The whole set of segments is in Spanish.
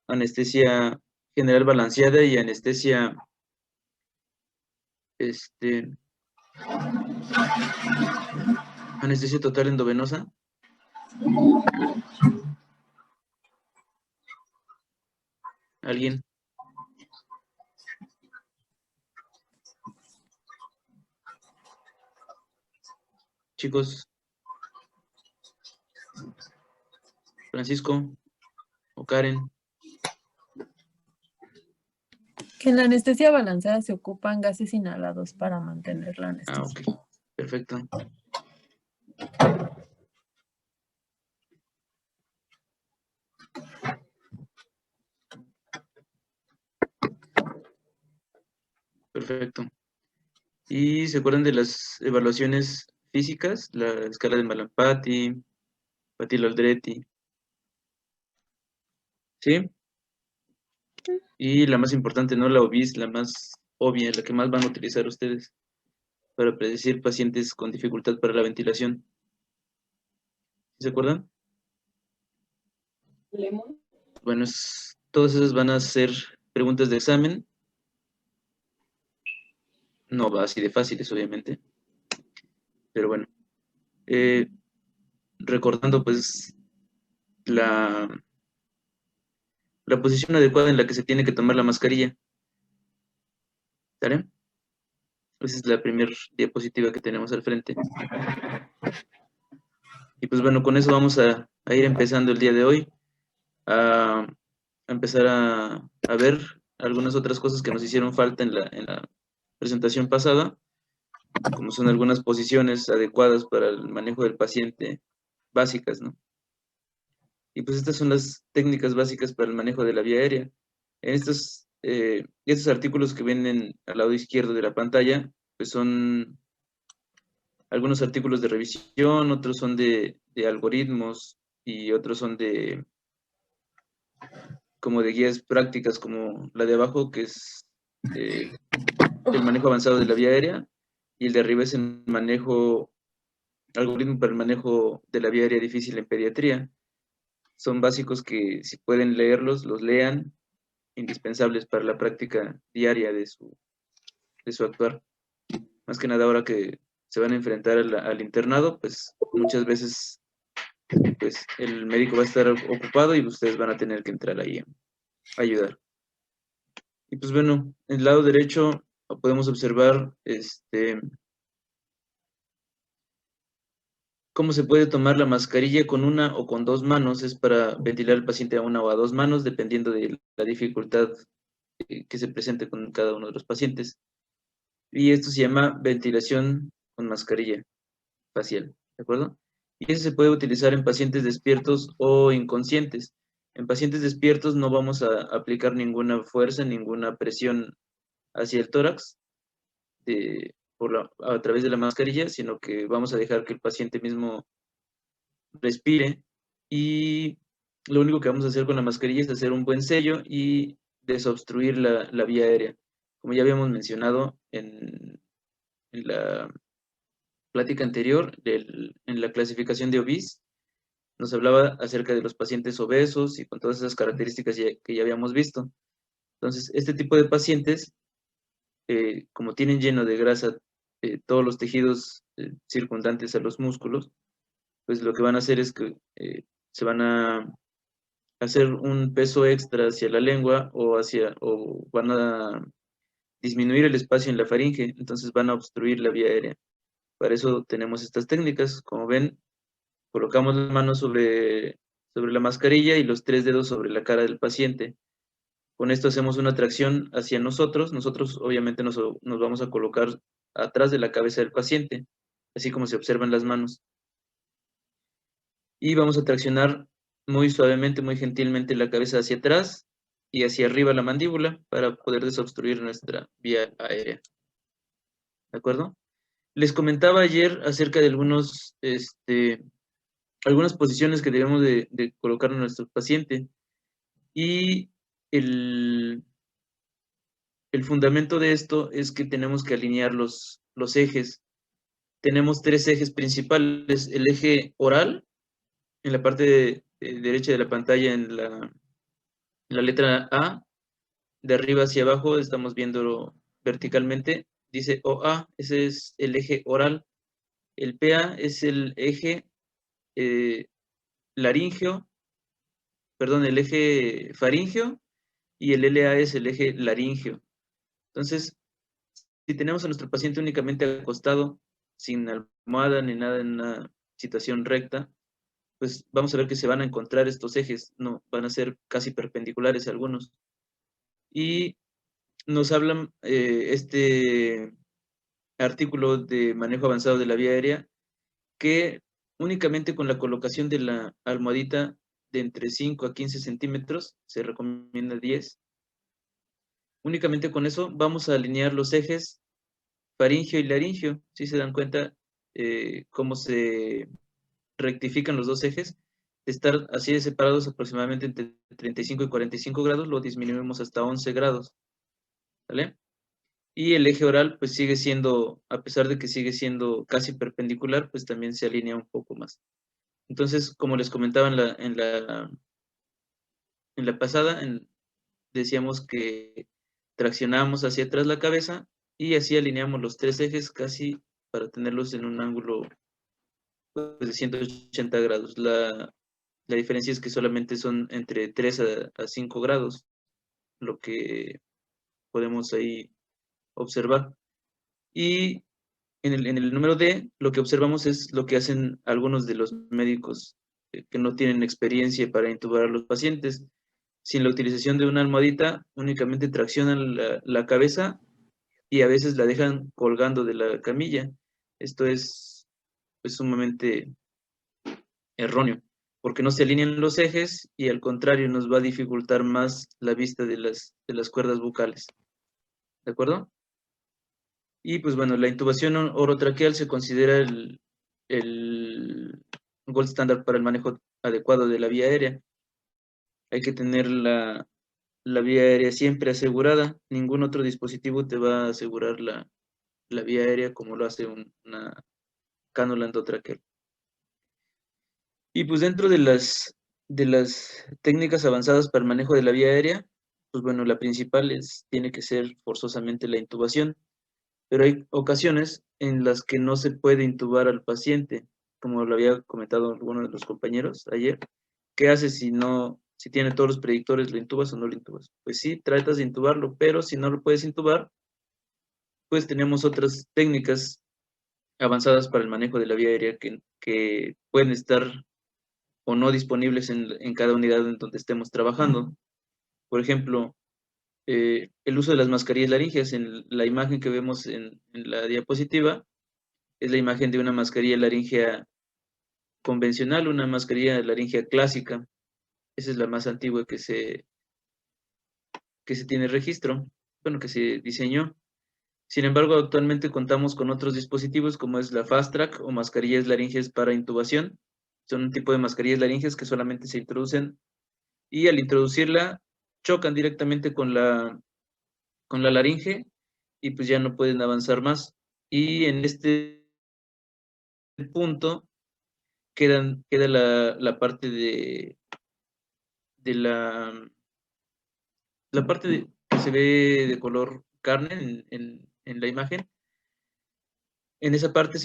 anestesia general balanceada y anestesia anestesia total endovenosa. ¿Alguien? Chicos. Francisco o Karen. Que en la anestesia balanceada se ocupan gases inhalados para mantener la anestesia. Ok, perfecto. Perfecto. ¿Y se acuerdan de las evaluaciones físicas? La escala de Malampati, Patilo-Aldrete. ¿Sí? Y la más importante, ¿no? La OBIS, la más obvia, la que más van a utilizar ustedes para predecir pacientes con dificultad para la ventilación. ¿Se acuerdan? Bueno, todas esas van a ser preguntas de examen. No va así de fáciles, obviamente. Pero bueno. Recordando, pues, la posición adecuada en la que se tiene que tomar la mascarilla. ¿Sale? Esa es la primera diapositiva que tenemos al frente. Y pues bueno, con eso vamos a ir empezando el día de hoy. A empezar a ver algunas otras cosas que nos hicieron falta en la presentación pasada, como son algunas posiciones adecuadas para el manejo del paciente, básicas, ¿no? Y pues estas son las técnicas básicas para el manejo de la vía aérea. En estos artículos que vienen al lado izquierdo de la pantalla, pues son algunos artículos de revisión, otros son de algoritmos y otros son como de guías prácticas, como la de abajo, que es el manejo avanzado de la vía aérea, y el de arriba es el algoritmo para el manejo de la vía aérea difícil en pediatría. Son básicos que, si pueden leerlos, los lean, indispensables para la práctica diaria de su actuar. Más que nada ahora que se van a enfrentar al internado, pues muchas veces pues el médico va a estar ocupado y ustedes van a tener que entrar ahí a ayudar. Y pues bueno, en el lado derecho podemos observar cómo se puede tomar la mascarilla con una o con dos manos. Es para ventilar al paciente a una o a dos manos, dependiendo de la dificultad que se presente con cada uno de los pacientes. Y esto se llama ventilación con mascarilla facial, ¿de acuerdo? Y eso se puede utilizar en pacientes despiertos o inconscientes. En pacientes despiertos no vamos a aplicar ninguna fuerza, ninguna presión hacia el tórax a través de la mascarilla, sino que vamos a dejar que el paciente mismo respire, y lo único que vamos a hacer con la mascarilla es hacer un buen sello y desobstruir la vía aérea. Como ya habíamos mencionado en la plática anterior, en la clasificación de OBIS, nos hablaba acerca de los pacientes obesos y con todas esas características que ya habíamos visto. Entonces, este tipo de pacientes, como tienen lleno de grasa todos los tejidos circundantes a los músculos, pues lo que van a hacer es que se van a hacer un peso extra hacia la lengua o van a disminuir el espacio en la faringe, entonces van a obstruir la vía aérea. Para eso tenemos estas técnicas. Como ven, colocamos la mano sobre la mascarilla y los 3 dedos sobre la cara del paciente. Con esto hacemos una tracción hacia nosotros. Nosotros obviamente nos vamos a colocar atrás de la cabeza del paciente, así como se observan las manos. Y vamos a traccionar muy suavemente, muy gentilmente la cabeza hacia atrás y hacia arriba la mandíbula para poder desobstruir nuestra vía aérea. ¿De acuerdo? Les comentaba ayer acerca de algunas posiciones que debemos de colocar en nuestro paciente, y el fundamento de esto es que tenemos que alinear los ejes. Tenemos 3 ejes principales: el eje oral, en la parte derecha de la pantalla, en la La letra A, de arriba hacia abajo, estamos viendo verticalmente, dice OA, ese es el eje oral. El PA es el eje laringio, perdón, el eje faringio, y el LA es el eje laringio. Entonces, si tenemos a nuestro paciente únicamente acostado, sin almohada ni nada, en una situación recta, pues vamos a ver que se van a encontrar estos ejes, no, van a ser casi perpendiculares algunos. Y nos hablan este artículo de manejo avanzado de la vía aérea, que únicamente con la colocación de la almohadita de entre 5 a 15 centímetros, se recomienda 10, únicamente con eso vamos a alinear los ejes faringio y laringio. Si se dan cuenta cómo se rectifican los dos ejes, de estar así de separados aproximadamente entre 35 y 45 grados, lo disminuimos hasta 11 grados, ¿vale? Y el eje oral pues sigue siendo, a pesar de que sigue siendo casi perpendicular, pues también se alinea un poco más. Entonces, como les comentaba en la pasada, decíamos que traccionamos hacia atrás la cabeza y así alineamos los tres ejes casi para tenerlos en un ángulo pues, de 180 grados. La diferencia es que solamente son entre 3 a 5 grados, lo que podemos ahí observar. Y en el número D, lo que observamos es lo que hacen algunos de los médicos que no tienen experiencia para intubar a los pacientes. Sin la utilización de una almohadita, únicamente traccionan la cabeza y a veces la dejan colgando de la camilla. Esto es pues, sumamente erróneo, porque no se alinean los ejes y al contrario nos va a dificultar más la vista de las cuerdas bucales. ¿De acuerdo? Y pues bueno, la intubación orotraqueal se considera el gold standard para el manejo adecuado de la vía aérea. Hay que tener la vía aérea siempre asegurada. Ningún otro dispositivo te va a asegurar la vía aérea como lo hace una cánula endotraqueal. Y pues dentro de las técnicas avanzadas para el manejo de la vía aérea, pues bueno, la principal tiene que ser forzosamente la intubación, pero hay ocasiones en las que no se puede intubar al paciente, como lo había comentado alguno de los compañeros ayer. ¿Qué haces si tiene todos los predictores, lo intubas o no lo intubas? Pues sí, tratas de intubarlo, pero si no lo puedes intubar, pues tenemos otras técnicas avanzadas para el manejo de la vía aérea que pueden estar o no disponibles en cada unidad en donde estemos trabajando. Por ejemplo, el uso de las mascarillas laringeas. En la imagen que vemos en la diapositiva es la imagen de una mascarilla laringea convencional, una mascarilla laringea clásica. Esa es la más antigua que se tiene registro, bueno, que se diseñó. Sin embargo, actualmente contamos con otros dispositivos como es la Fast Track o mascarillas laringeas para intubación. Son un tipo de mascarillas laringeas que solamente se introducen y al introducirla chocan directamente con la laringe y pues ya no pueden avanzar más. Y en este punto queda la parte de la parte que se ve de color carne en la imagen. En esa parte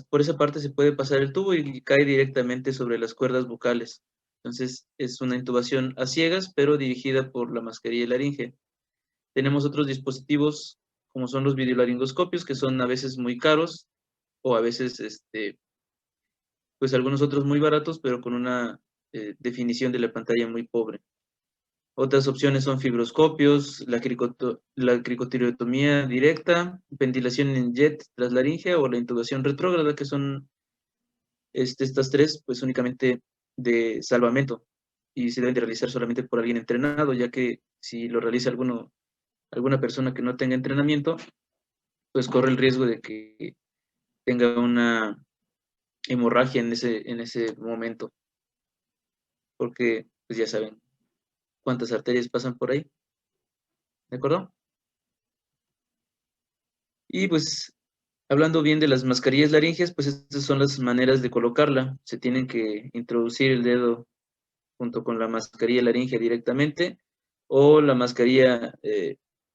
por esa parte se puede pasar el tubo y cae directamente sobre las cuerdas bucales. Entonces es una intubación a ciegas, pero dirigida por la mascarilla laringe. Tenemos otros dispositivos como son los videolaringoscopios, que son a veces muy caros o a veces, pues algunos otros muy baratos, pero con una definición de la pantalla muy pobre. Otras opciones son fibroscopios, la cricotireotomía directa, ventilación en jet translaringea o la intubación retrógrada, que son estas tres, pues únicamente de salvamento y se deben de realizar solamente por alguien entrenado, ya que si lo realiza alguna persona que no tenga entrenamiento, pues corre el riesgo de que tenga una hemorragia en ese momento, porque pues ya saben cuántas arterias pasan por ahí, ¿de acuerdo? Y pues hablando bien de las mascarillas laringeas, pues estas son las maneras de colocarla. Se tienen que introducir el dedo junto con la mascarilla laringe directamente, o la mascarilla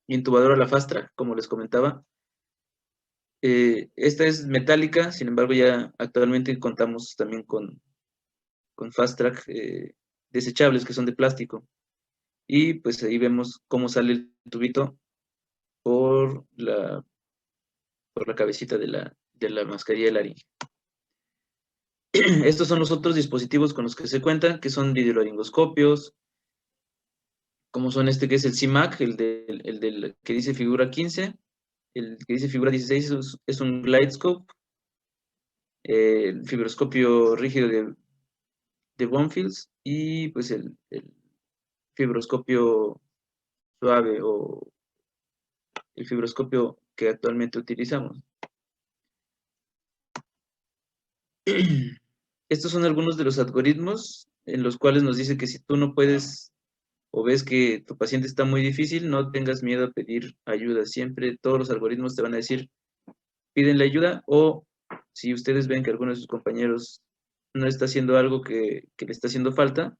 intubadora, la Fast Track, como les comentaba. Esta es metálica, sin embargo ya actualmente contamos también con Fast Track desechables que son de plástico. Y pues ahí vemos cómo sale el tubito por la cabecita de la mascarilla laringe. Estos son los otros dispositivos con los que se cuentan, que son videolaringoscopios, como son este que es el CIMAC, el del que dice figura 15, el que dice figura 16 es un GlideScope, el fibroscopio rígido de Bonfields y pues el fibroscopio suave o el fibroscopio que actualmente utilizamos. Estos son algunos de los algoritmos en los cuales nos dice que si tú no puedes o ves que tu paciente está muy difícil, no tengas miedo a pedir ayuda. Siempre todos los algoritmos te van a decir, piden la ayuda, o si ustedes ven que alguno de sus compañeros no está haciendo algo que le está haciendo falta,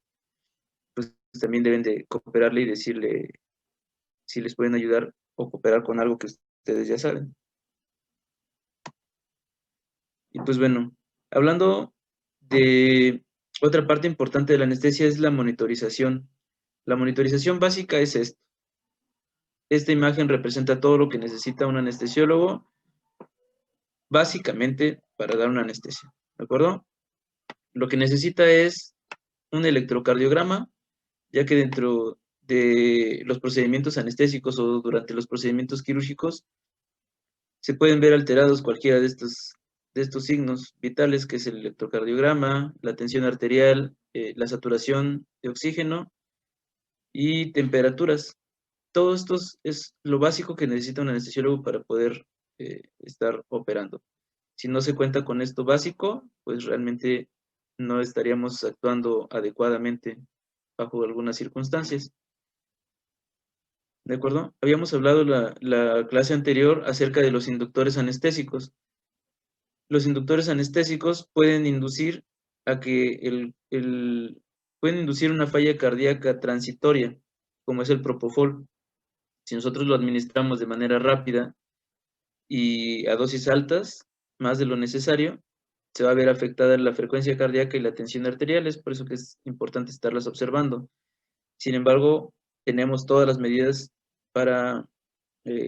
pues también deben de cooperarle y decirle si les pueden ayudar o cooperar con algo que ustedes ya saben. Y pues bueno, hablando de otra parte importante de la anestesia es la monitorización. La monitorización básica es esto. Esta imagen representa todo lo que necesita un anestesiólogo, básicamente para dar una anestesia, ¿de acuerdo? Lo que necesita es un electrocardiograma, ya que dentro de los procedimientos anestésicos o durante los procedimientos quirúrgicos se pueden ver alterados cualquiera de estos signos vitales, que es el electrocardiograma, la tensión arterial, la saturación de oxígeno y temperaturas. Todo esto es lo básico que necesita un anestesiólogo para poder estar operando. Si no se cuenta con esto básico, pues realmente no estaríamos actuando adecuadamente bajo algunas circunstancias. ¿De acuerdo? Habíamos hablado la clase anterior acerca de los inductores anestésicos. Los inductores anestésicos pueden inducir a que pueden inducir una falla cardíaca transitoria, como es el propofol. Si nosotros lo administramos de manera rápida y a dosis altas, más de lo necesario, se va a ver afectada la frecuencia cardíaca y la tensión arterial, es por eso que es importante estarlas observando. Sin embargo, tenemos todas las medidas para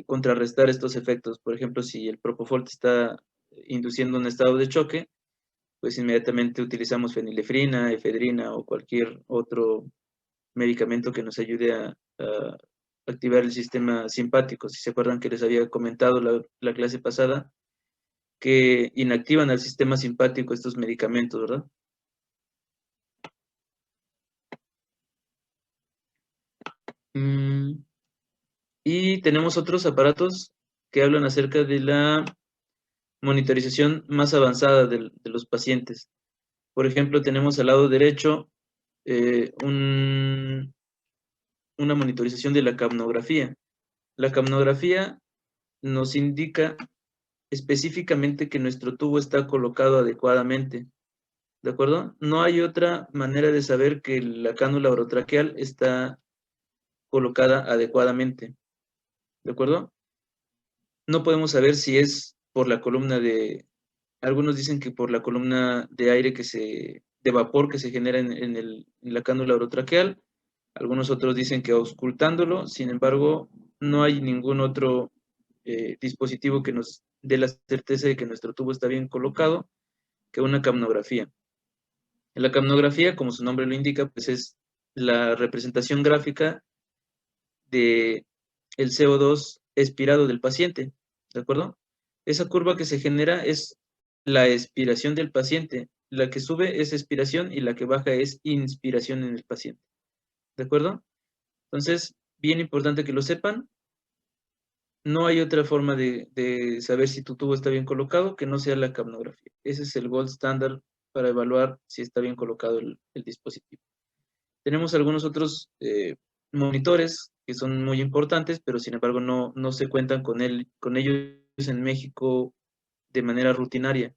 contrarrestar estos efectos. Por ejemplo, si el propofol te está induciendo un estado de choque, pues inmediatamente utilizamos fenilefrina, efedrina o cualquier otro medicamento que nos ayude a activar el sistema simpático. Si se acuerdan que les había comentado la clase pasada, que inactivan al sistema simpático estos medicamentos, ¿verdad? Y tenemos otros aparatos que hablan acerca de la monitorización más avanzada de los pacientes. Por ejemplo, tenemos al lado derecho una monitorización de la capnografía. La capnografía nos indica específicamente que nuestro tubo está colocado adecuadamente, ¿de acuerdo? No hay otra manera de saber que la cánula orotraqueal está colocada adecuadamente, ¿de acuerdo? No podemos saber si es por la columna algunos dicen que por la columna de aire de vapor que se genera en la cánula orotraqueal, algunos otros dicen que auscultándolo, sin embargo, no hay ningún otro dispositivo que nos dé la certeza de que nuestro tubo está bien colocado que una capnografía. La capnografía, como su nombre lo indica, pues es la representación gráfica de el CO2 expirado del paciente, ¿de acuerdo? Esa curva que se genera es la expiración del paciente. La que sube es expiración y la que baja es inspiración en el paciente, ¿de acuerdo? Entonces, bien importante que lo sepan. No hay otra forma de saber si tu tubo está bien colocado que no sea la capnografía. Ese es el gold standard para evaluar si está bien colocado el dispositivo. Tenemos algunos otros monitores que son muy importantes, pero sin embargo no se cuentan con ellos en México de manera rutinaria.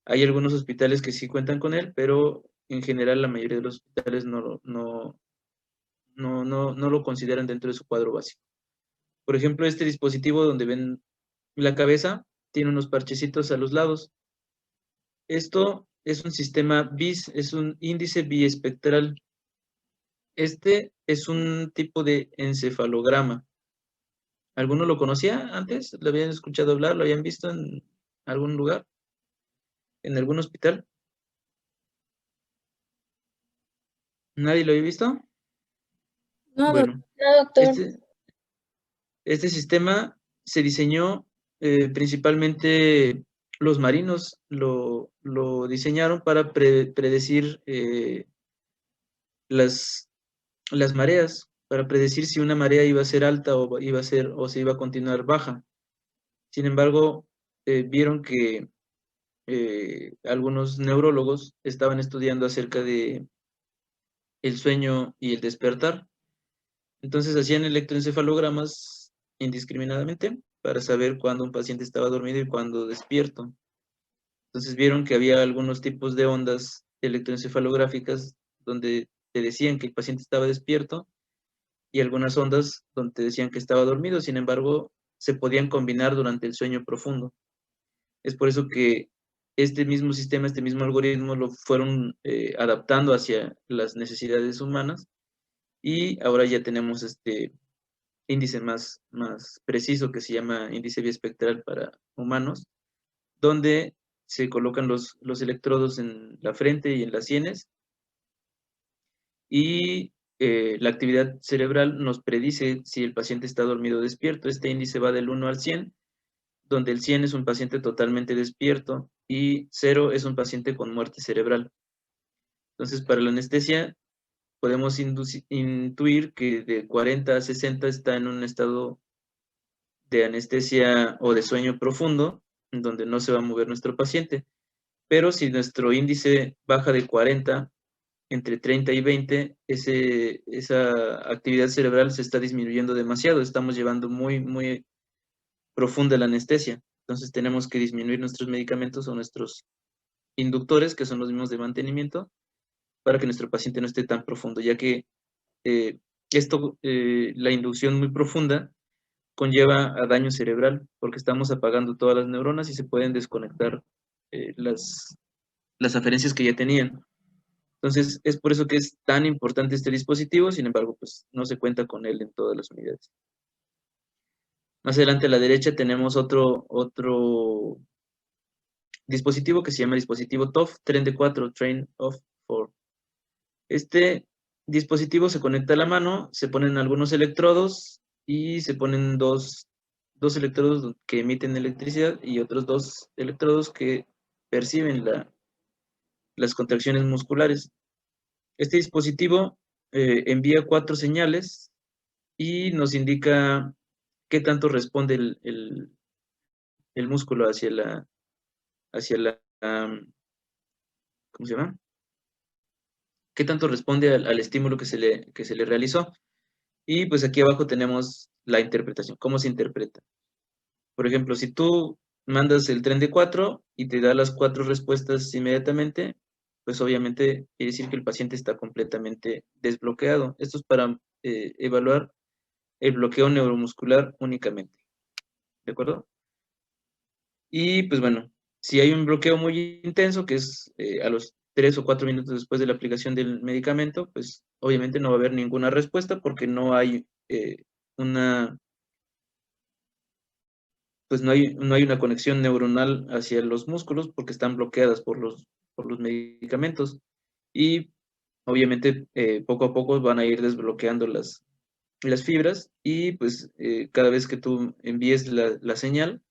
Hay algunos hospitales que sí cuentan con él, pero en general la mayoría de los hospitales no lo consideran dentro de su cuadro básico. Por ejemplo, este dispositivo donde ven la cabeza tiene unos parchecitos a los lados. Esto es un sistema BIS, es un índice biespectral. Este es un tipo de encefalograma. ¿Alguno lo conocía antes? ¿Lo habían escuchado hablar? ¿Lo habían visto en algún lugar? ¿En algún hospital? ¿Nadie lo había visto? No, Bueno, No, doctor. este sistema se diseñó principalmente los marinos lo diseñaron para predecir las mareas, para predecir si una marea iba a ser alta o se iba a continuar baja. Sin embargo, vieron que algunos neurólogos estaban estudiando acerca de el sueño y el despertar. Entonces hacían electroencefalogramas indiscriminadamente para saber cuándo un paciente estaba dormido y cuándo despierto. Entonces vieron que había algunos tipos de ondas electroencefalográficas donde te decían que el paciente estaba despierto y algunas ondas donde te decían que estaba dormido. Sin embargo, se podían combinar durante el sueño profundo. Es por eso que este mismo sistema, este mismo algoritmo lo fueron adaptando hacia las necesidades humanas y ahora ya tenemos este índice más preciso que se llama índice biespectral para humanos, donde se colocan los electrodos en la frente y en las sienes y la actividad cerebral nos predice si el paciente está dormido o despierto. Este índice va del 1 al 100, donde el 100 es un paciente totalmente despierto y 0 es un paciente con muerte cerebral. Entonces, para la anestesia podemos intuir que de 40 a 60 está en un estado de anestesia o de sueño profundo, en donde no se va a mover nuestro paciente. Pero si nuestro índice baja de 40, entre 30 y 20, esa actividad cerebral se está disminuyendo demasiado. Estamos llevando muy profunda la anestesia. Entonces tenemos que disminuir nuestros medicamentos o nuestros inductores, que son los mismos de mantenimiento, para que nuestro paciente no esté tan profundo, ya que la inducción muy profunda conlleva a daño cerebral, porque estamos apagando todas las neuronas y se pueden desconectar las aferencias que ya tenían. Entonces, es por eso que es tan importante este dispositivo, sin embargo, pues no se cuenta con él en todas las unidades. Más adelante a la derecha tenemos otro dispositivo que se llama dispositivo TOF, Tren de 4, Train of 4. Este dispositivo se conecta a la mano, se ponen algunos electrodos y se ponen dos electrodos que emiten electricidad y otros 2 electrodos que perciben las contracciones musculares. Este dispositivo envía 4 señales y nos indica qué tanto responde el músculo hacia la, ¿cómo se llama? Qué tanto responde al estímulo que se le realizó. Y pues aquí abajo tenemos la interpretación, cómo se interpreta. Por ejemplo, si tú mandas el tren de 4 y te da las 4 respuestas inmediatamente, pues obviamente quiere decir que el paciente está completamente desbloqueado. Esto es para evaluar el bloqueo neuromuscular únicamente. ¿De acuerdo? Y pues bueno, si hay un bloqueo muy intenso, que es a los 3 o 4 minutos después de la aplicación del medicamento, pues obviamente no va a haber ninguna respuesta porque no hay no hay una conexión neuronal hacia los músculos porque están bloqueadas por los medicamentos. Y obviamente poco a poco van a ir desbloqueando las fibras y pues cada vez que tú envíes la señal,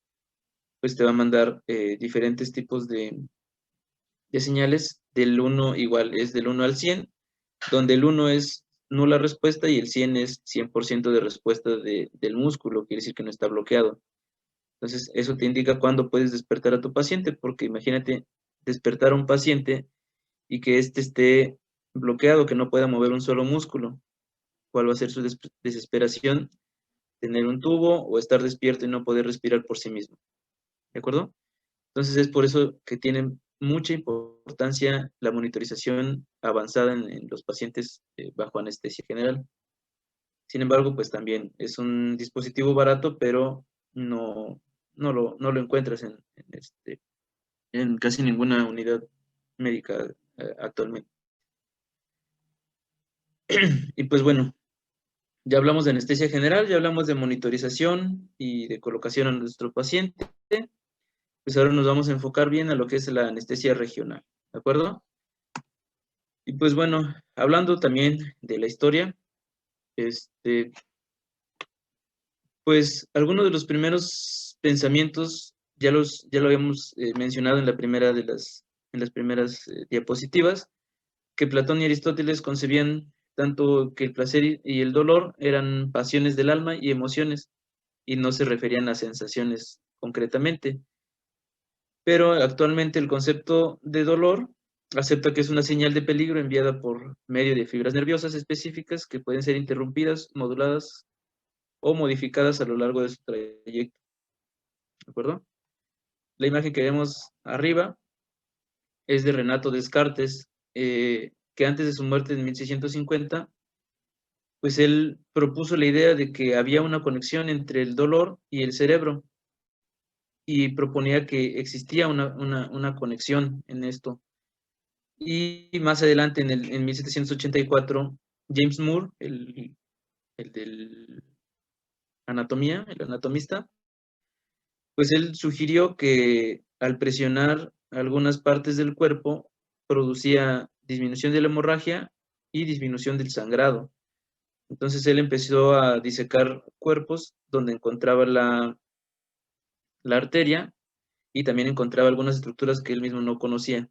pues te va a mandar diferentes tipos de señales del 1 igual, es del 1 al 100, donde el 1 es nula respuesta y el 100 es 100% de respuesta del músculo, quiere decir que no está bloqueado. Entonces, eso te indica cuándo puedes despertar a tu paciente, porque imagínate despertar a un paciente y que éste esté bloqueado, que no pueda mover un solo músculo. ¿Cuál va a ser su desesperación? Tener un tubo o estar despierto y no poder respirar por sí mismo. ¿De acuerdo? Entonces, es por eso que tienen mucha importancia importancia la monitorización avanzada en los pacientes bajo anestesia general. Sin embargo, pues también es un dispositivo barato, pero no lo encuentras en casi ninguna unidad médica actualmente. Y pues bueno, ya hablamos de anestesia general, ya hablamos de monitorización y de colocación a nuestro paciente. Pues ahora nos vamos a enfocar bien a lo que es la anestesia regional, ¿de acuerdo? Y pues bueno, hablando también de la historia, pues algunos de los primeros pensamientos ya lo habíamos mencionado en las primeras diapositivas, que Platón y Aristóteles concebían tanto que el placer y el dolor eran pasiones del alma y emociones, y no se referían a sensaciones concretamente. Pero actualmente el concepto de dolor acepta que es una señal de peligro enviada por medio de fibras nerviosas específicas que pueden ser interrumpidas, moduladas o modificadas a lo largo de su trayecto. ¿De acuerdo? La imagen que vemos arriba es de Renato Descartes, que antes de su muerte en 1650, pues él propuso la idea de que había una conexión entre el dolor y el cerebro, y proponía que existía una conexión en esto. Y más adelante, en 1784, James Moore, el del anatomía, el anatomista, pues él sugirió que al presionar algunas partes del cuerpo producía disminución de la hemorragia y disminución del sangrado. Entonces él empezó a disecar cuerpos donde encontraba la arteria, y también encontraba algunas estructuras que él mismo no conocía.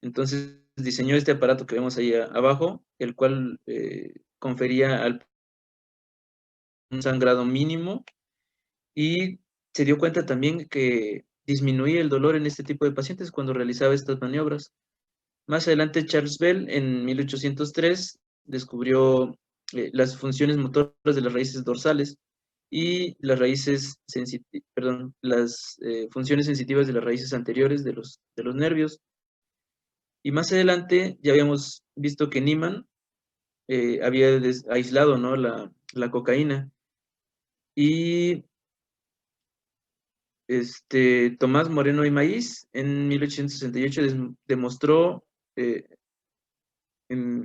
Entonces diseñó este aparato que vemos ahí abajo, el cual confería un sangrado mínimo, y se dio cuenta también que disminuía el dolor en este tipo de pacientes cuando realizaba estas maniobras. Más adelante, Charles Bell, en 1803, descubrió las funciones motoras de las raíces dorsales y las funciones sensitivas de las raíces anteriores de los nervios. Y más adelante ya habíamos visto que Niemann había aislado, ¿no?, la cocaína. Y Tomás Moreno y Maíz en 1868 demostró,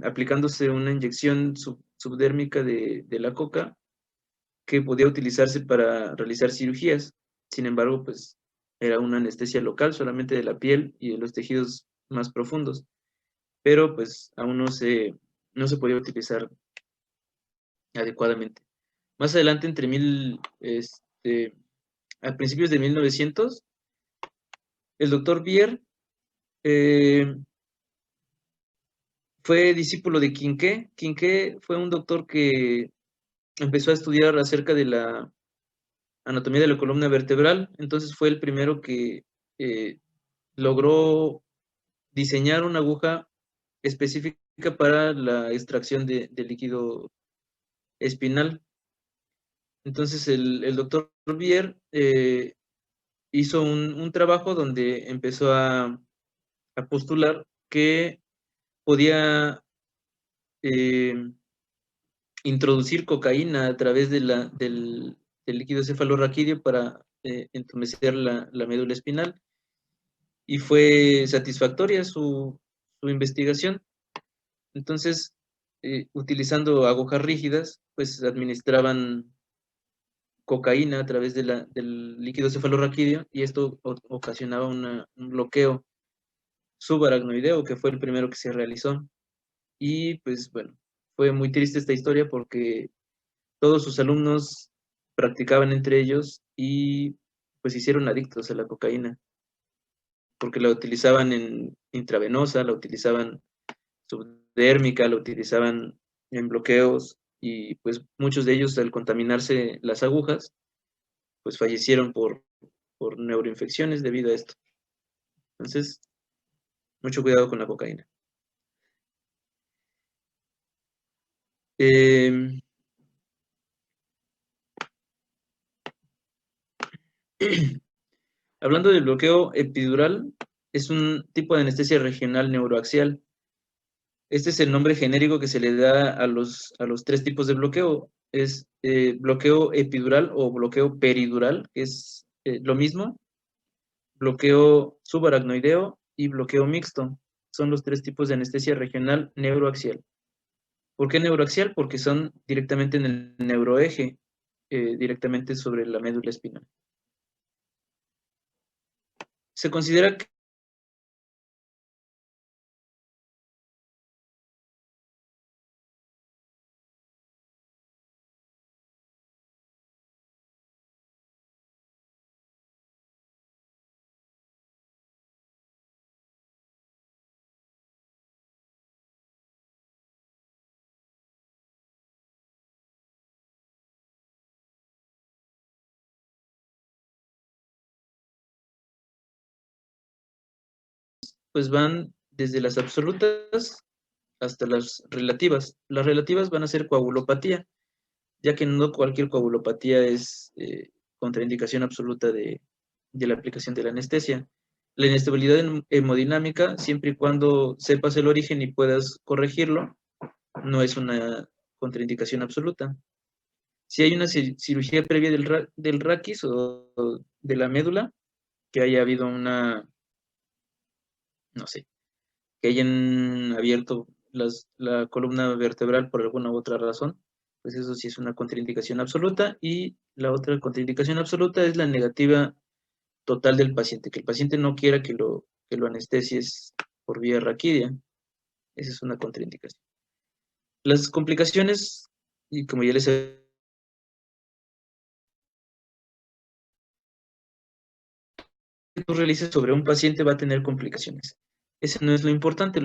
aplicándose una inyección subdérmica de la coca, que podía utilizarse para realizar cirugías. Sin embargo, pues era una anestesia local solamente de la piel y de los tejidos más profundos, pero pues aún no se podía utilizar adecuadamente. Más adelante, a principios de 1900, el doctor Bier fue discípulo de Quinqué. Quinqué fue un doctor que empezó a estudiar acerca de la anatomía de la columna vertebral. Entonces fue el primero que logró diseñar una aguja específica para la extracción de líquido espinal. Entonces el doctor Bier hizo un trabajo donde empezó a postular que podía introducir cocaína a través del líquido cefalorraquídeo para entumecer la médula espinal, y fue satisfactoria su investigación. Entonces, utilizando agujas rígidas, pues administraban cocaína a través del líquido cefalorraquídeo, y esto ocasionaba un bloqueo subaracnoideo, que fue el primero que se realizó. Y pues bueno, fue muy triste esta historia porque todos sus alumnos practicaban entre ellos y pues se hicieron adictos a la cocaína, porque la utilizaban en intravenosa, la utilizaban subdérmica, la utilizaban en bloqueos, y pues muchos de ellos, al contaminarse las agujas, pues fallecieron por neuroinfecciones debido a esto. Entonces, mucho cuidado con la cocaína. Hablando del bloqueo epidural, es un tipo de anestesia regional neuroaxial. Este es el nombre genérico que se le da a los 3 tipos de bloqueo. Es bloqueo epidural o bloqueo peridural, que es lo mismo, bloqueo subaracnoideo y bloqueo mixto. Son los 3 tipos de anestesia regional neuroaxial. ¿Por qué neuroaxial? Porque son directamente en el neuroeje, directamente sobre la médula espinal. Se considera que pues van desde las absolutas hasta las relativas. Las relativas van a ser coagulopatía, ya que no cualquier coagulopatía es contraindicación absoluta de la aplicación de la anestesia. La inestabilidad hemodinámica, siempre y cuando sepas el origen y puedas corregirlo, no es una contraindicación absoluta. Si hay una cirugía previa del raquis o de la médula, que haya habido una, no sé, que hayan abierto la columna vertebral por alguna u otra razón, pues eso sí es una contraindicación absoluta. Y la otra contraindicación absoluta es la negativa total del paciente, que el paciente no quiera que lo anestesies por vía raquídea. Esa es una contraindicación. Las complicaciones, y como ya les he que tú realices sobre un paciente va a tener complicaciones. Ese no es lo importante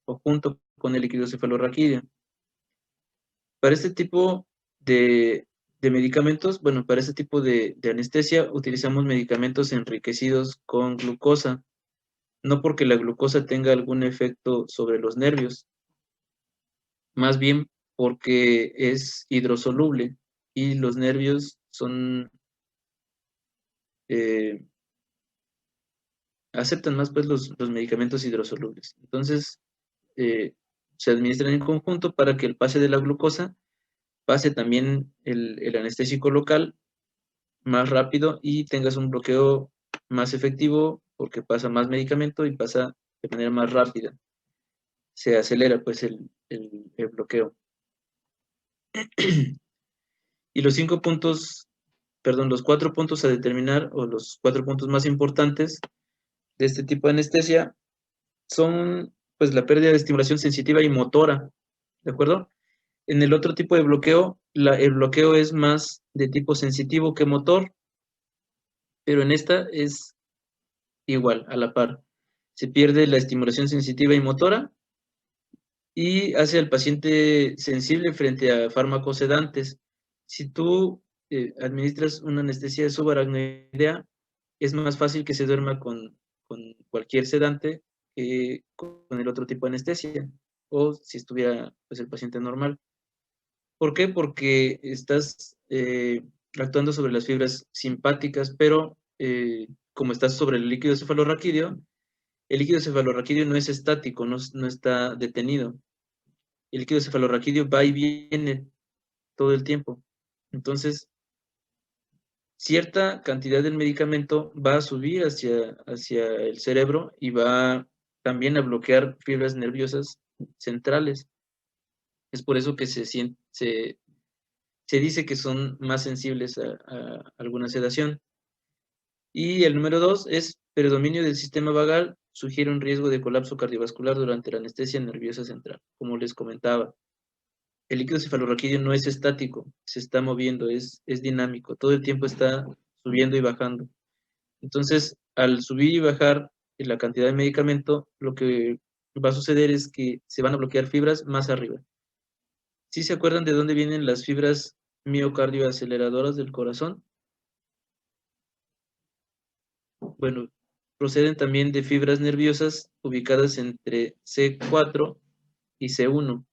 o junto con el líquido cefalorraquídeo. Para este tipo de medicamentos, bueno, para este tipo de anestesia utilizamos medicamentos enriquecidos con glucosa, no porque la glucosa tenga algún efecto sobre los nervios, más bien porque es hidrosoluble y los nervios son eh, aceptan más pues los medicamentos hidrosolubles. Entonces, se administran en conjunto para que el pase de la glucosa pase también el anestésico local más rápido y tengas un bloqueo más efectivo porque pasa más medicamento y pasa de manera más rápida. Se acelera pues el bloqueo. Y los 5 puntos, perdón, los 4 puntos a determinar o los 4 puntos más importantes de este tipo de anestesia son pues la pérdida de estimulación sensitiva y motora, ¿de acuerdo? En el otro tipo de bloqueo, el bloqueo es más de tipo sensitivo que motor, pero en esta es igual, a la par. Se pierde la estimulación sensitiva y motora y hace al paciente sensible frente a fármacos sedantes. Si tú administras una anestesia subaracnoidea, es más fácil que se duerma con cualquier sedante que con el otro tipo de anestesia, o si estuviera pues, el paciente normal. ¿Por qué? Porque estás actuando sobre las fibras simpáticas, pero como estás sobre el líquido cefalorraquídeo, el líquido cefalorraquídeo no es estático, no está detenido. El líquido cefalorraquídeo va y viene todo el tiempo. Entonces, cierta cantidad del medicamento va a subir hacia el cerebro y va también a bloquear fibras nerviosas centrales. Es por eso que se dice que son más sensibles a alguna sedación. Y el número 2 es predominio del sistema vagal, sugiere un riesgo de colapso cardiovascular durante la anestesia nerviosa central, como les comentaba. El líquido cefalorraquídeo no es estático, se está moviendo, es dinámico, todo el tiempo está subiendo y bajando. Entonces, al subir y bajar la cantidad de medicamento, lo que va a suceder es que se van a bloquear fibras más arriba. ¿Sí se acuerdan de dónde vienen las fibras miocardioaceleradoras del corazón. Bueno, proceden también de fibras nerviosas ubicadas entre C4 y C1.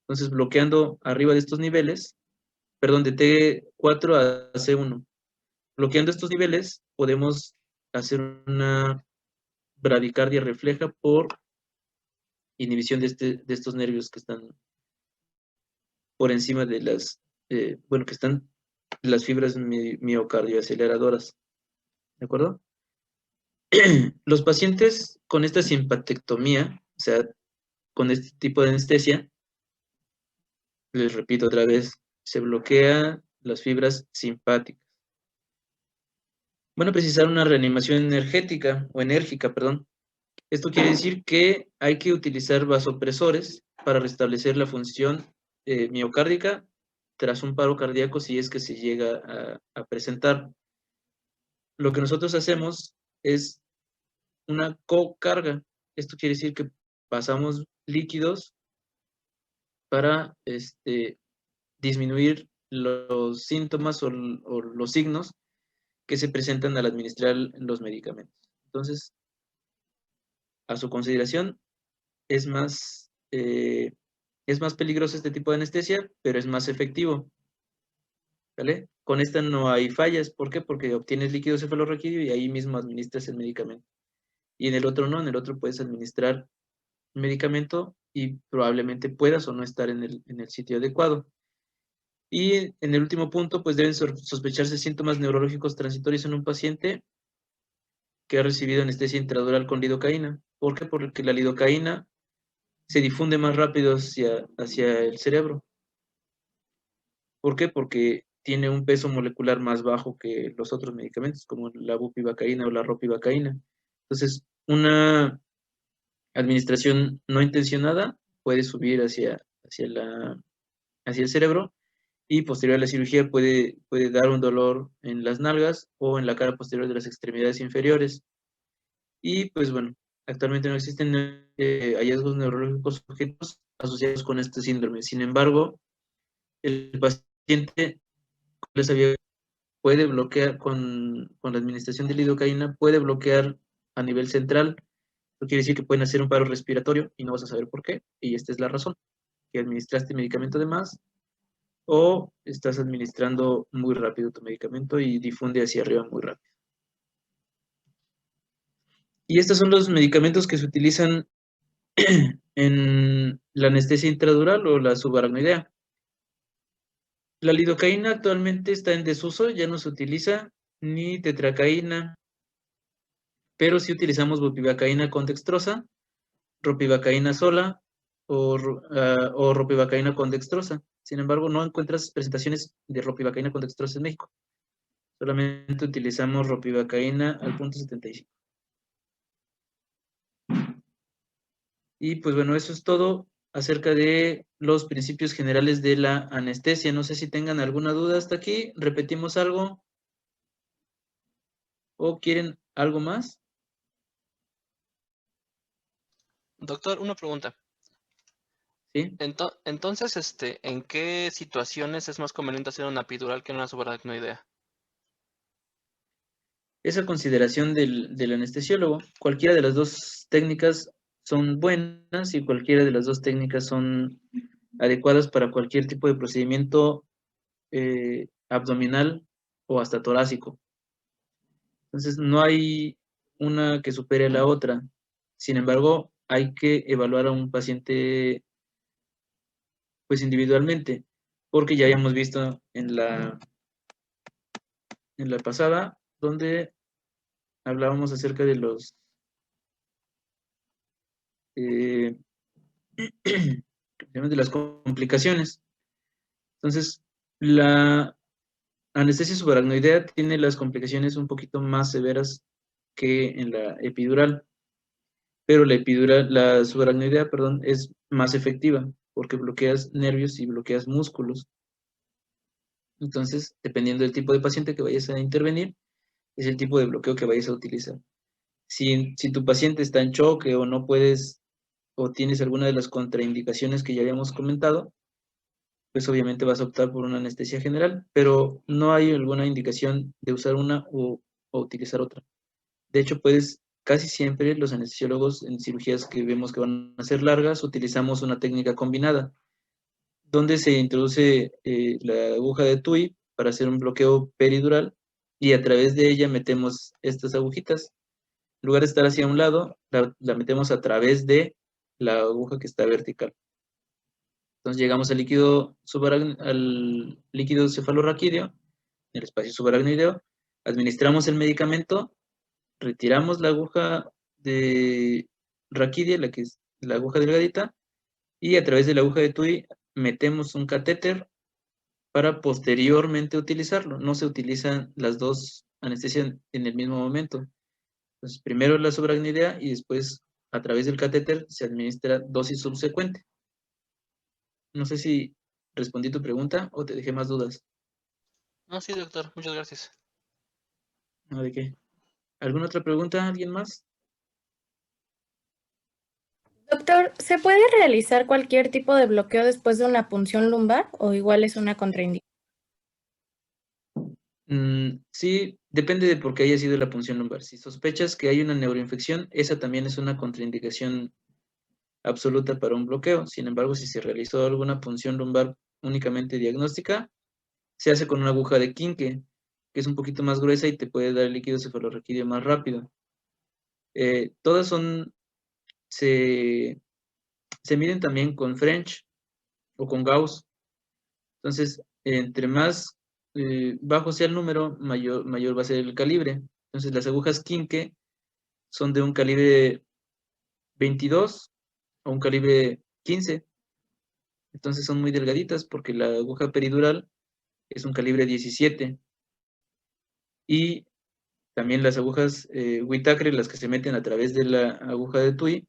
Entonces, bloqueando arriba de estos niveles, perdón, de T4 a C1, bloqueando estos niveles, podemos hacer una bradicardia refleja por inhibición de estos nervios que están por encima de las, bueno, que están las fibras miocardioaceleradoras, ¿de acuerdo? Los pacientes con esta simpatectomía, o sea, con este tipo de anestesia, les repito otra vez, se bloquea las fibras simpáticas. Van a precisar una reanimación energética o enérgica, perdón. Esto quiere decir que hay que utilizar vasopresores para restablecer la función miocárdica tras un paro cardíaco si es que se llega a presentar. Lo que nosotros hacemos es una cocarga. Esto quiere decir que pasamos líquidos para disminuir los síntomas o los signos que se presentan al administrar los medicamentos. Entonces, a su consideración, es más peligroso este tipo de anestesia, pero es más efectivo. ¿Vale? Con esta no hay fallas. ¿Por qué? Porque obtienes líquido cefalorraquídeo y ahí mismo administras el medicamento. Y en el otro no, en el otro puedes administrar medicamento y probablemente puedas o no estar en el sitio adecuado. Y en el último punto, pues deben sospecharse síntomas neurológicos transitorios en un paciente que ha recibido anestesia intradural con lidocaína. ¿Por qué? Porque la lidocaína se difunde más rápido hacia el cerebro. ¿Por qué? Porque tiene un peso molecular más bajo que los otros medicamentos, como la bupivacaína o la ropivacaína. Entonces, una administración no intencionada puede subir hacia el cerebro y posterior a la cirugía puede dar un dolor en las nalgas o en la cara posterior de las extremidades inferiores. Y pues bueno, actualmente no existen hallazgos neurológicos objetos asociados con este síndrome. Sin embargo, el paciente, como les había, puede bloquear con la administración de lidocaína, puede bloquear a nivel central. Eso quiere decir que pueden hacer un paro respiratorio y no vas a saber por qué. Y esta es la razón, que administraste medicamento de más o estás administrando muy rápido tu medicamento y difunde hacia arriba muy rápido. Y estos son los medicamentos que se utilizan en la anestesia intradural o la subaracnoidea. La lidocaína actualmente está en desuso, ya no se utiliza, ni tetracaína, pero sí utilizamos bupivacaína con dextrosa, ropivacaína sola o ropivacaína con dextrosa. Sin embargo, no encuentras presentaciones de ropivacaína con dextrosa en México. Solamente utilizamos ropivacaína al 0.75. Y pues bueno, eso es todo acerca de los principios generales de la anestesia. No sé si tengan alguna duda hasta aquí. ¿Repetimos algo? ¿O quieren algo más? Doctor, una pregunta. ¿Sí? Entonces, ¿en qué situaciones es más conveniente hacer una epidural que una subaracnoidea? Esa consideración del anestesiólogo. Cualquiera de las dos técnicas son buenas y cualquiera de las dos técnicas son adecuadas para cualquier tipo de procedimiento abdominal o hasta torácico. Entonces, no hay una que supere a la otra. Sin embargo, hay que evaluar a un paciente pues individualmente, porque ya habíamos visto en la pasada, donde hablábamos acerca de los de las complicaciones. Entonces, la anestesia subaracnoidea tiene las complicaciones un poquito más severas que en la epidural, pero la subaracnoidea, perdón, es más efectiva porque bloqueas nervios y bloqueas músculos. Entonces, dependiendo del tipo de paciente que vayas a intervenir, es el tipo de bloqueo que vayas a utilizar. Si tu paciente está en choque o no puedes, o tienes alguna de las contraindicaciones que ya habíamos comentado, pues obviamente vas a optar por una anestesia general, pero no hay alguna indicación de usar una o utilizar otra. De hecho, casi siempre los anestesiólogos en cirugías que vemos que van a ser largas, utilizamos una técnica combinada, donde se introduce la aguja de TUI para hacer un bloqueo peridural y a través de ella metemos estas agujitas. En lugar de estar hacia un lado, la metemos a través de la aguja que está vertical. Entonces llegamos al líquido cefalorraquídeo, el espacio subaracnoideo, administramos el medicamento, retiramos la aguja de raquídea, la que es la aguja delgadita, y a través de la aguja de TUI metemos un catéter para posteriormente utilizarlo. No se utilizan las dos anestesias en el mismo momento. Entonces, primero la subaracnoidea y después, a través del catéter, se administra dosis subsecuente. No sé si respondí tu pregunta o te dejé más dudas. No, sí, doctor, muchas gracias. No, ¿de qué? ¿Alguna otra pregunta? ¿Alguien más? Doctor, ¿se puede realizar cualquier tipo de bloqueo después de una punción lumbar o igual es una contraindicación? Sí, depende de por qué haya sido la punción lumbar. Si sospechas que hay una neuroinfección, esa también es una contraindicación absoluta para un bloqueo. Sin embargo, si se realizó alguna punción lumbar únicamente diagnóstica, se hace con una aguja de quinque, que es un poquito más gruesa y te puede dar el líquido cefalorraquídeo más rápido. Todas se miden también con French o con Gauss. Entonces, entre más bajo sea el número, mayor va a ser el calibre. Entonces, las agujas quinque son de un calibre 22 o un calibre 15. Entonces, son muy delgaditas porque la aguja peridural es un calibre 17. Y también las agujas Whitacre, las que se meten a través de la aguja de TUI,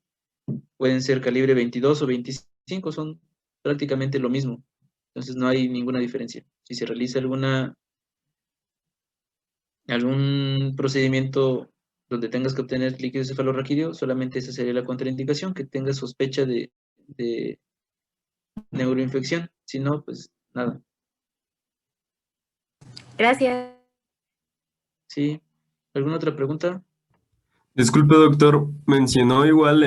pueden ser calibre 22 o 25, son prácticamente lo mismo. Entonces no hay ninguna diferencia. Si se realiza algún procedimiento donde tengas que obtener líquido cefalorraquídeo, solamente esa sería la contraindicación, que tengas sospecha de neuroinfección. Si no, pues nada. Gracias. ¿Sí? ¿Alguna otra pregunta? Disculpe, doctor, mencionó igual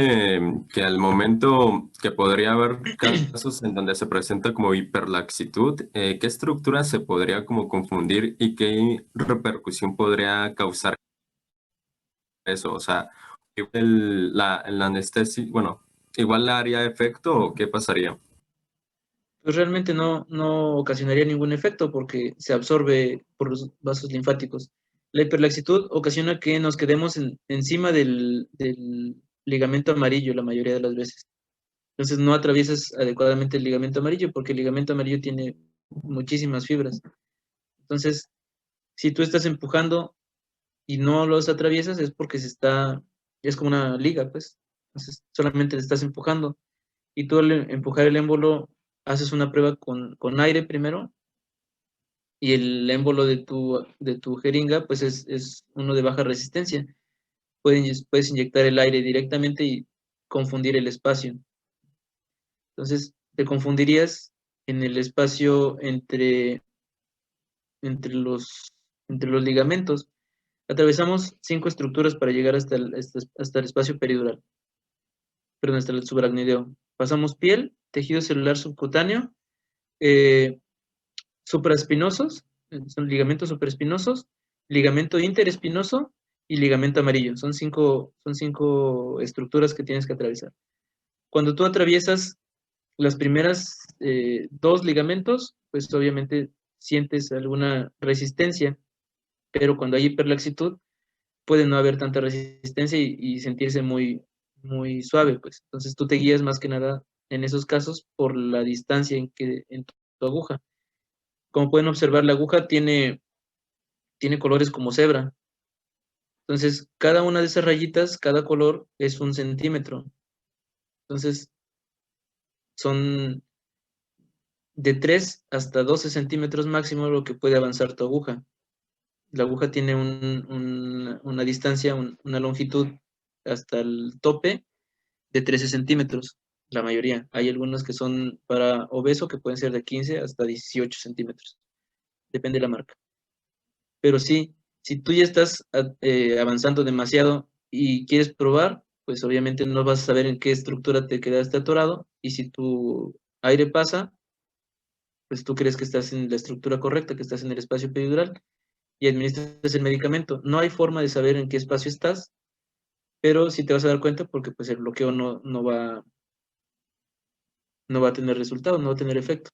que al momento que podría haber casos en donde se presenta como hiperlaxitud, ¿qué estructura se podría como confundir y qué repercusión podría causar eso? O sea, la anestesia, bueno, ¿igual le haría efecto o qué pasaría? Pues realmente no ocasionaría ningún efecto porque se absorbe por los vasos linfáticos. La hiperlaxitud ocasiona que nos quedemos encima del ligamento amarillo la mayoría de las veces. Entonces no atraviesas adecuadamente el ligamento amarillo porque el ligamento amarillo tiene muchísimas fibras. Entonces, si tú estás empujando y no los atraviesas es porque es como una liga, pues. Entonces solamente le estás empujando. Y tú al empujar el émbolo haces una prueba con aire primero y el émbolo de tu jeringa pues es uno de baja resistencia. Puedes inyectar el aire directamente y confundir el espacio. Entonces te confundirías en el espacio entre los, entre los ligamentos. Atravesamos 5 estructuras para llegar hasta el espacio peridural, perdón, hasta el subaracnoideo. Pasamos piel, tejido celular subcutáneo, supraespinosos, son ligamentos supraespinosos, ligamento interespinoso y ligamento amarillo. Son cinco estructuras que tienes que atravesar. Cuando tú atraviesas las primeras 2 ligamentos, pues obviamente sientes alguna resistencia, pero cuando hay hiperlaxitud puede no haber tanta resistencia y sentirse muy, muy suave, pues. Entonces tú te guías más que nada en esos casos por la distancia en tu aguja. Como pueden observar, la aguja tiene colores como cebra. Entonces, cada una de esas rayitas, cada color es 1 centímetro. Entonces, son de 3 hasta 12 centímetros máximo lo que puede avanzar tu aguja. La aguja tiene una distancia, una longitud hasta el tope de 13 centímetros. la mayoría. Hay algunos que son para obeso que pueden ser de 15 hasta 18 centímetros. Depende de la marca. Pero sí, si tú ya estás avanzando demasiado y quieres probar, pues obviamente no vas a saber en qué estructura te quedaste atorado, y si tu aire pasa, pues tú crees que estás en la estructura correcta, que estás en el espacio epidural, y administras el medicamento. No hay forma de saber en qué espacio estás, pero sí te vas a dar cuenta porque pues el bloqueo no va a tener resultado, no va a tener efecto.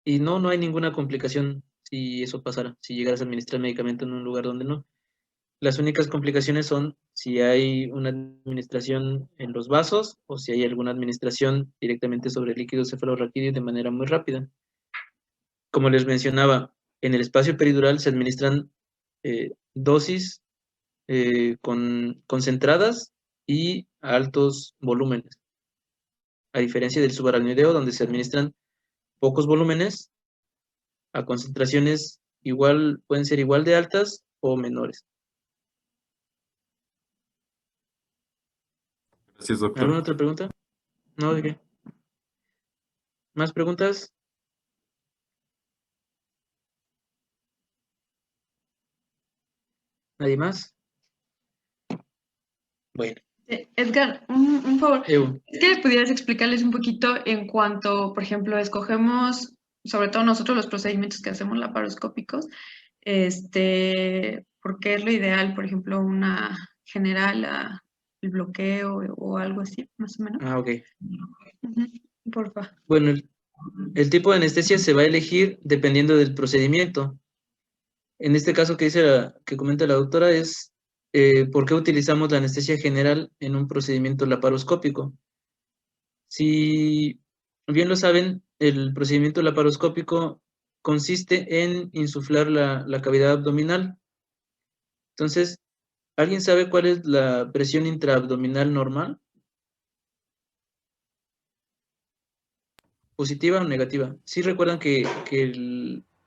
Y no hay ninguna complicación si eso pasara, si llegaras a administrar medicamento en un lugar donde no. Las únicas complicaciones son si hay una administración en los vasos o si hay alguna administración directamente sobre el líquido cefalorraquídeo de manera muy rápida. Como les mencionaba, en el espacio peridural se administran dosis concentradas y a altos volúmenes, a diferencia del subaracnoideo, donde se administran pocos volúmenes a concentraciones pueden ser igual de altas o menores. Gracias, doctor. ¿Alguna otra pregunta? No, ¿de qué? ¿Más preguntas? ¿Nadie más? Bueno, Edgar, un favor. Evo. Es que pudieras explicarles un poquito en cuanto, por ejemplo, escogemos, sobre todo nosotros los procedimientos que hacemos laparoscópicos, ¿por qué es lo ideal, por ejemplo, una general, el bloqueo o algo así, más o menos? Ok. Porfa. Bueno, el tipo de anestesia se va a elegir dependiendo del procedimiento. En este caso que comenta la doctora es ¿por qué utilizamos la anestesia general en un procedimiento laparoscópico? Si bien lo saben, el procedimiento laparoscópico consiste en insuflar la cavidad abdominal. Entonces, ¿alguien sabe cuál es la presión intraabdominal normal? ¿Positiva o negativa? Sí recuerdan que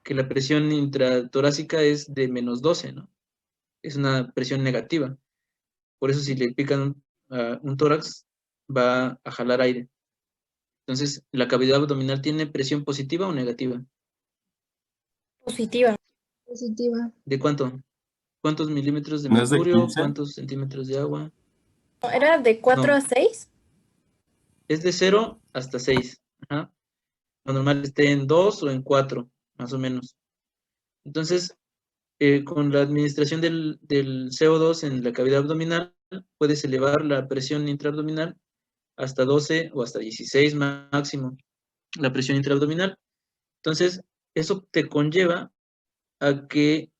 la presión intratorácica es de -12, ¿no? Es una presión negativa. Por eso si le pican un tórax, va a jalar aire. Entonces, ¿la cavidad abdominal tiene presión positiva o negativa? Positiva. Positiva. ¿De cuánto? ¿Cuántos milímetros de ¿No es de mercurio? 15? ¿Cuántos centímetros de agua? ¿Era de 4 No. a 6? Es de 0 hasta 6. Ajá. Lo normal esté en 2 o en 4, más o menos. Entonces, con la administración del CO2 en la cavidad abdominal, puedes elevar la presión intraabdominal hasta 12 o hasta 16 máximo, la presión intraabdominal. Entonces, eso te conlleva a que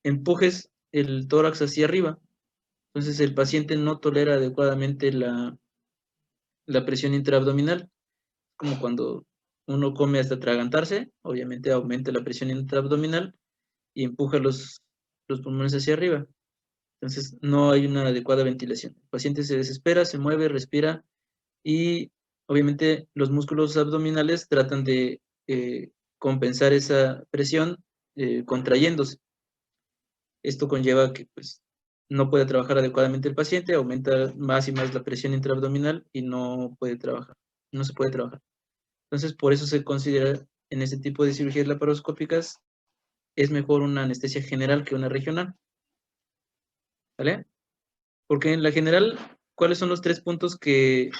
empujes el tórax hacia arriba. Entonces, el paciente no tolera adecuadamente la presión intraabdominal, como cuando uno come hasta atragantarse, obviamente aumenta la presión intraabdominal y empuja los pulmones hacia arriba. Entonces, no hay una adecuada ventilación. El paciente se desespera, se mueve, respira y obviamente los músculos abdominales tratan de compensar esa presión contrayéndose. Esto conlleva que pues, no puede trabajar adecuadamente el paciente, aumenta más y más la presión intraabdominal y no puede trabajar, no se puede trabajar. Entonces, por eso se considera en este tipo de cirugías laparoscópicas es mejor una anestesia general que una regional. ¿Vale? Porque en la general, ¿cuáles son los 3 puntos que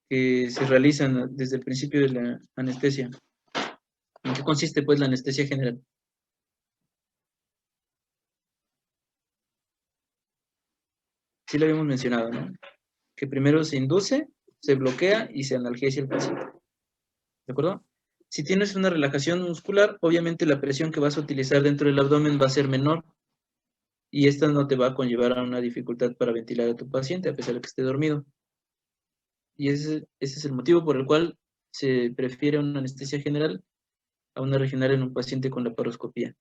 se realizan desde el principio de la anestesia? ¿En qué consiste, pues, la anestesia general? Sí lo habíamos mencionado, ¿no? Que primero se induce, se bloquea y se analgesia el paciente. ¿De acuerdo? Si tienes una relajación muscular, obviamente la presión que vas a utilizar dentro del abdomen va a ser menor y esta no te va a conllevar a una dificultad para ventilar a tu paciente a pesar de que esté dormido. Y ese es el motivo por el cual se prefiere una anestesia general a una regional en un paciente con laparoscopía.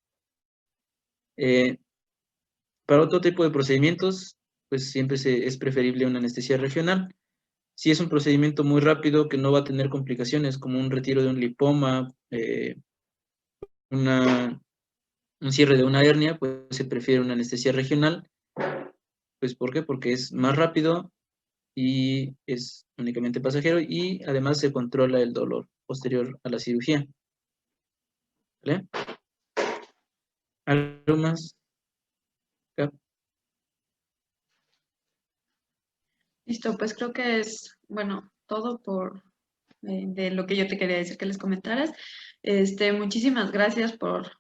Para otro tipo de procedimientos, pues siempre es preferible una anestesia regional. Si es un procedimiento muy rápido que no va a tener complicaciones como un retiro de un lipoma, un cierre de una hernia, pues se prefiere una anestesia regional. Pues ¿por qué? Porque es más rápido, y es únicamente pasajero, y además se controla el dolor posterior a la cirugía. ¿Vale? ¿Algo más? Cap? Listo, pues creo que es, bueno, todo por de lo que yo te quería decir que les comentaras. Muchísimas gracias por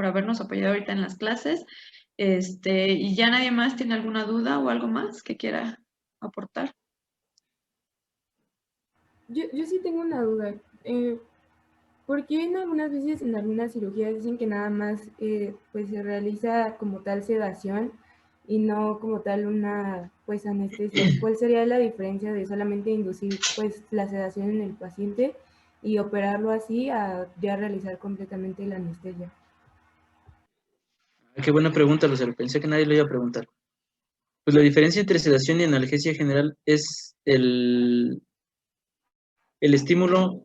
habernos apoyado ahorita en las clases. Y ya nadie más tiene alguna duda o algo más que quiera aportar. Yo sí tengo una duda. ¿Por qué en algunas veces en algunas cirugías dicen que nada más pues se realiza como tal sedación y no como tal una pues anestesia? ¿Cuál sería la diferencia de solamente inducir pues la sedación en el paciente y operarlo así a ya realizar completamente la anestesia? Qué buena pregunta, Lucero. Pensé que nadie lo iba a preguntar. Pues la diferencia entre sedación y analgesia general es el estímulo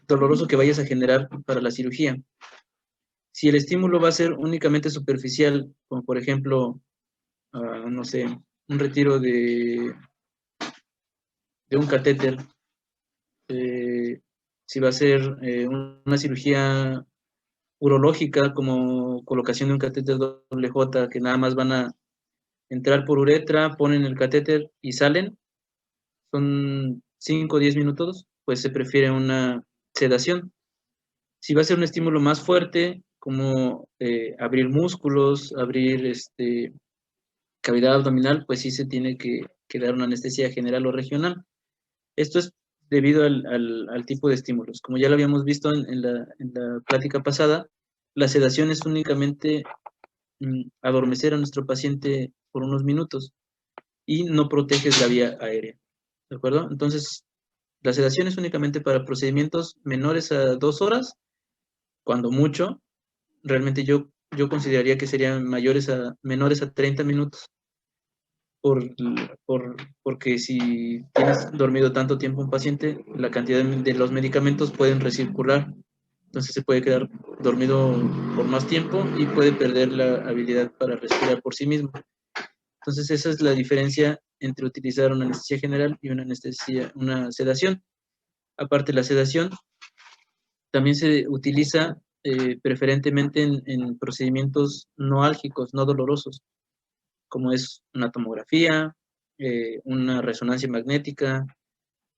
doloroso que vayas a generar para la cirugía. Si el estímulo va a ser únicamente superficial, como por ejemplo, no sé, un retiro de un catéter, si va a ser una cirugía urológica como colocación de un catéter doble J, que nada más van a entrar por uretra, ponen el catéter y salen, son 5 o 10 minutos, pues se prefiere una sedación. Si va a ser un estímulo más fuerte, como abrir músculos, abrir cavidad abdominal, pues sí se tiene que dar una anestesia general o regional. Esto es debido al tipo de estímulos. Como ya lo habíamos visto en la plática pasada, la sedación es únicamente adormecer a nuestro paciente por unos minutos y no proteges la vía aérea. ¿De acuerdo? Entonces, la sedación es únicamente para procedimientos menores a 2 horas, cuando mucho. Realmente yo consideraría que serían menores a 30 minutos, porque si tienes dormido tanto tiempo un paciente, la cantidad de los medicamentos pueden recircular, entonces se puede quedar dormido por más tiempo y puede perder la habilidad para respirar por sí mismo. Entonces esa es la diferencia entre utilizar una anestesia general y una sedación. Aparte, la sedación también se utiliza preferentemente en procedimientos no álgicos, no dolorosos, como es una tomografía, una resonancia magnética,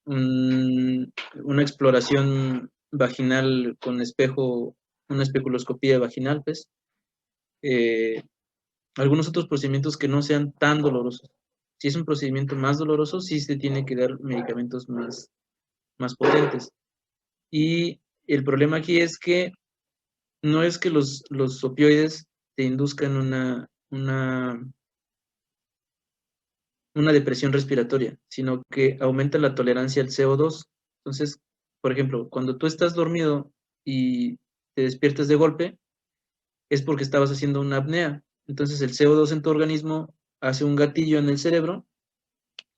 una exploración vaginal con espejo, una especuloscopía vaginal, pues. Algunos otros procedimientos que no sean tan dolorosos. Si es un procedimiento más doloroso, sí se tiene que dar medicamentos más potentes. Y el problema aquí es que no es que los opioides te induzcan una depresión respiratoria, sino que aumenta la tolerancia al CO2. Entonces, por ejemplo, cuando tú estás dormido y te despiertas de golpe, es porque estabas haciendo una apnea. Entonces el CO2 en tu organismo hace un gatillo en el cerebro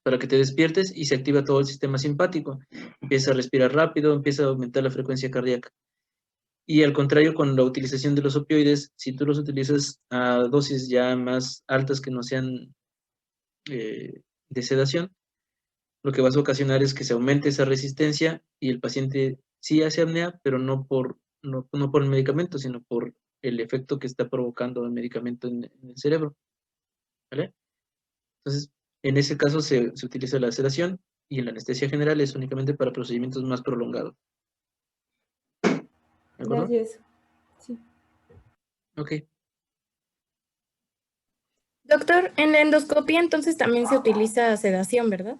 para que te despiertes y se activa todo el sistema simpático. Empieza a respirar rápido, empieza a aumentar la frecuencia cardíaca. Y al contrario, con la utilización de los opioides, si tú los utilizas a dosis ya más altas que no sean de sedación, lo que vas a ocasionar es que se aumente esa resistencia y el paciente sí hace apnea, pero no por el medicamento, sino por el efecto que está provocando el medicamento en el cerebro. ¿Vale? Entonces, en ese caso se utiliza la sedación y la anestesia general es únicamente para procedimientos más prolongados. ¿De acuerdo? Gracias. Sí. Ok. Doctor, en la endoscopía entonces también se utiliza sedación, ¿verdad?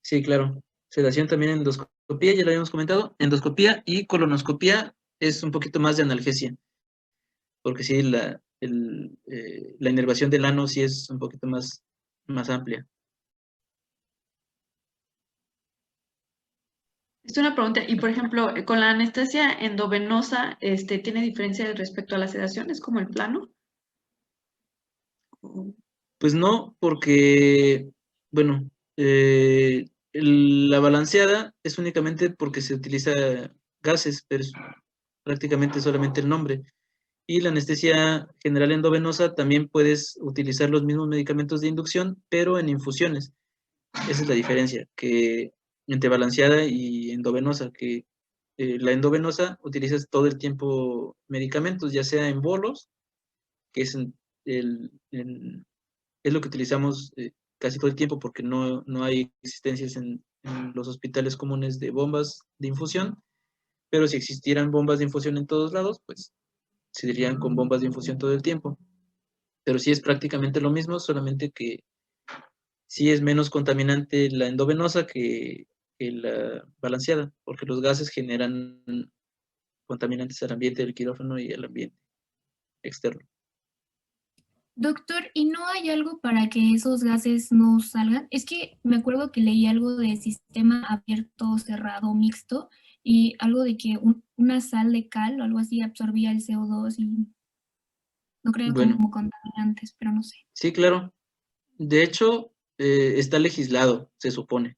Sí, claro. Sedación también en endoscopía, ya lo habíamos comentado. Endoscopía y colonoscopía es un poquito más de analgesia, porque sí, la inervación del ano sí es un poquito más amplia. Es una pregunta, y por ejemplo, con la anestesia endovenosa, ¿tiene diferencia respecto a la sedación? ¿Es como el plano? Pues no, porque, bueno, la balanceada es únicamente porque se utiliza gases, pero es prácticamente solamente el nombre. Y la anestesia general endovenosa también puedes utilizar los mismos medicamentos de inducción, pero en infusiones. Esa es la diferencia que entre balanceada y endovenosa, que la endovenosa utilizas todo el tiempo medicamentos, ya sea en bolos, que es, es lo que utilizamos casi todo el tiempo porque no hay existencias en los hospitales comunes de bombas de infusión, pero si existieran bombas de infusión en todos lados, pues se dirían con bombas de infusión todo el tiempo. Pero sí es prácticamente lo mismo, solamente que sí es menos contaminante la endovenosa que la balanceada, porque los gases generan contaminantes al ambiente del quirófano y al ambiente externo. Doctor, ¿y no hay algo para que esos gases no salgan? Es que me acuerdo que leí algo de sistema abierto, cerrado, mixto, y algo de que una sal de cal o algo así absorbía el CO2 y no creo Bueno, como contaminantes, pero no sé. sí, claro. De hecho, está legislado, se supone.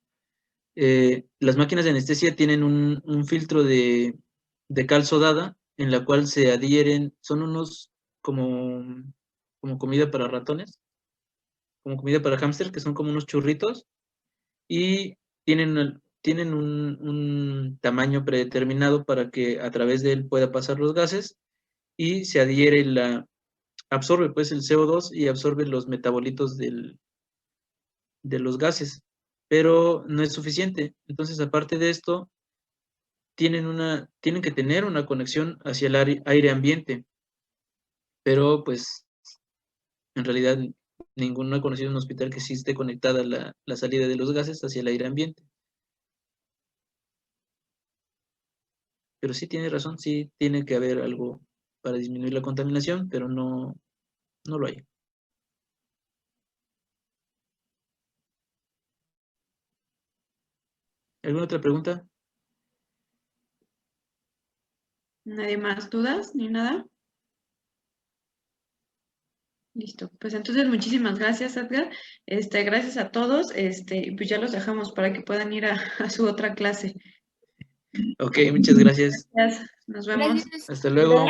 Las máquinas de anestesia tienen un filtro de cal sodada en la cual se adhieren, son unos como comida para ratones, como comida para hámster, que son como unos churritos, y tienen un tamaño predeterminado para que a través de él pueda pasar los gases y se adhiere absorbe pues el CO2 y absorbe los metabolitos de los gases, pero no es suficiente. Entonces, aparte de esto, tienen que tener una conexión hacia el aire ambiente, pero pues en realidad ninguno ha conocido un hospital que sí esté conectada la salida de los gases hacia el aire ambiente. Pero sí tiene razón, sí tiene que haber algo para disminuir la contaminación, pero no lo hay. ¿Alguna otra pregunta? ¿Nadie más dudas ni nada? Listo, pues entonces muchísimas gracias, Edgar. Gracias a todos. Pues ya los dejamos para que puedan ir a su otra clase. Ok, muchas gracias. Gracias, nos vemos. Gracias. Hasta luego.